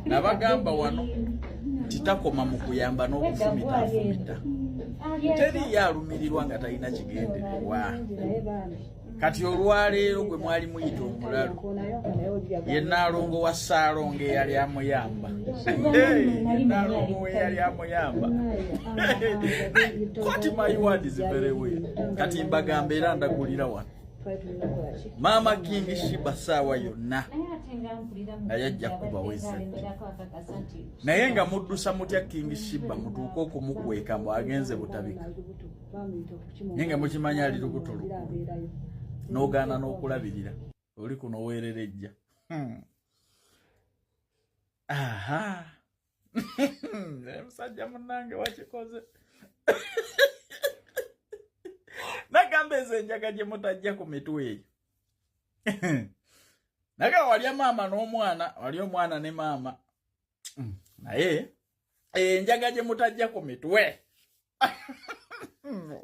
nabagamba wano titakoma mu kuyamba n'okufumita afumita teri yalumirirwa nga talina kigendererwa. Kati olwaleero gwe mwali muyita omulalu ye Nalongo wa Ssaalongo eyali amuyamba. Nalongo we yali amuyamba. Kati my word is very well. Kati mbagamba era ndagulira wano. Mama King Shiba saawa yonna ayajja kubaweza. Naye nga muddusa mutya King Shiba mutuuka okumukweka mbu agenze butabika. Naye nga mukimanya ali lubuto lukulu. N'ogaana n'okulabirira. Oli kuno weererejja. Aha. Musajja munnange wakikoze. Nagamba ezo enjaga gye mutajja ku mitwe eyo. Naga wali maama n'omwana, wali omwana ne maama. Naye enjaga gye mutajja ku mitwe.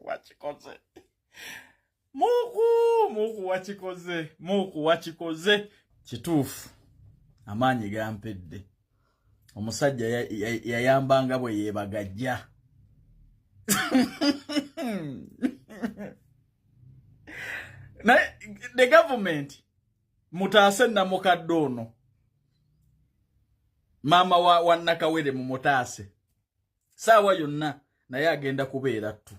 Wakikoze. Muku wakikoze. Kituufu. Amaanyi gampedde. Omusajja yayambanga bwe yeebagajja. The government mutaase namukadde ono maama wa Nakawere mu mutaase saawa yonna naye agenda kubeera ttu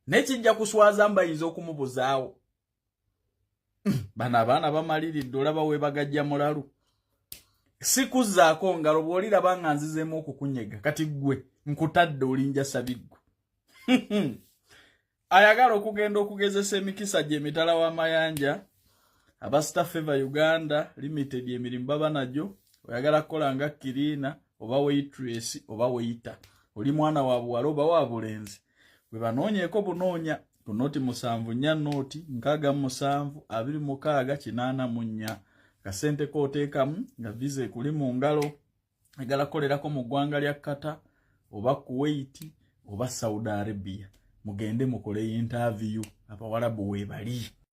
nekijja kuswaza mbayinza okumubuzaawo. Bano abaana bamaliridde olaba weebagajja mulalu sikuzzaako ngalo bw'oliraba nga nzizeemu okukunyega kati ggwe nkutadde olinja sabiggu. Ayagala okugenda okugezesa emikisa gye emitala w'amayanja aba Star Favor Uganda Limited emirimu baba nagyo. Oyagala kukola nga Kirina oba waitress oba waiter oli mwana wa buwala oba wa bulenzi bwe banoonyeeko bunoonya ku noti 7 noti 67 26 kasente kooteekamu nga visa kuli mu ngalo egala kukolerako mu ggwanga lya Qatar oba Kuwait oba Saudi Arabia. Mugende mukole interview abawalabu we bali.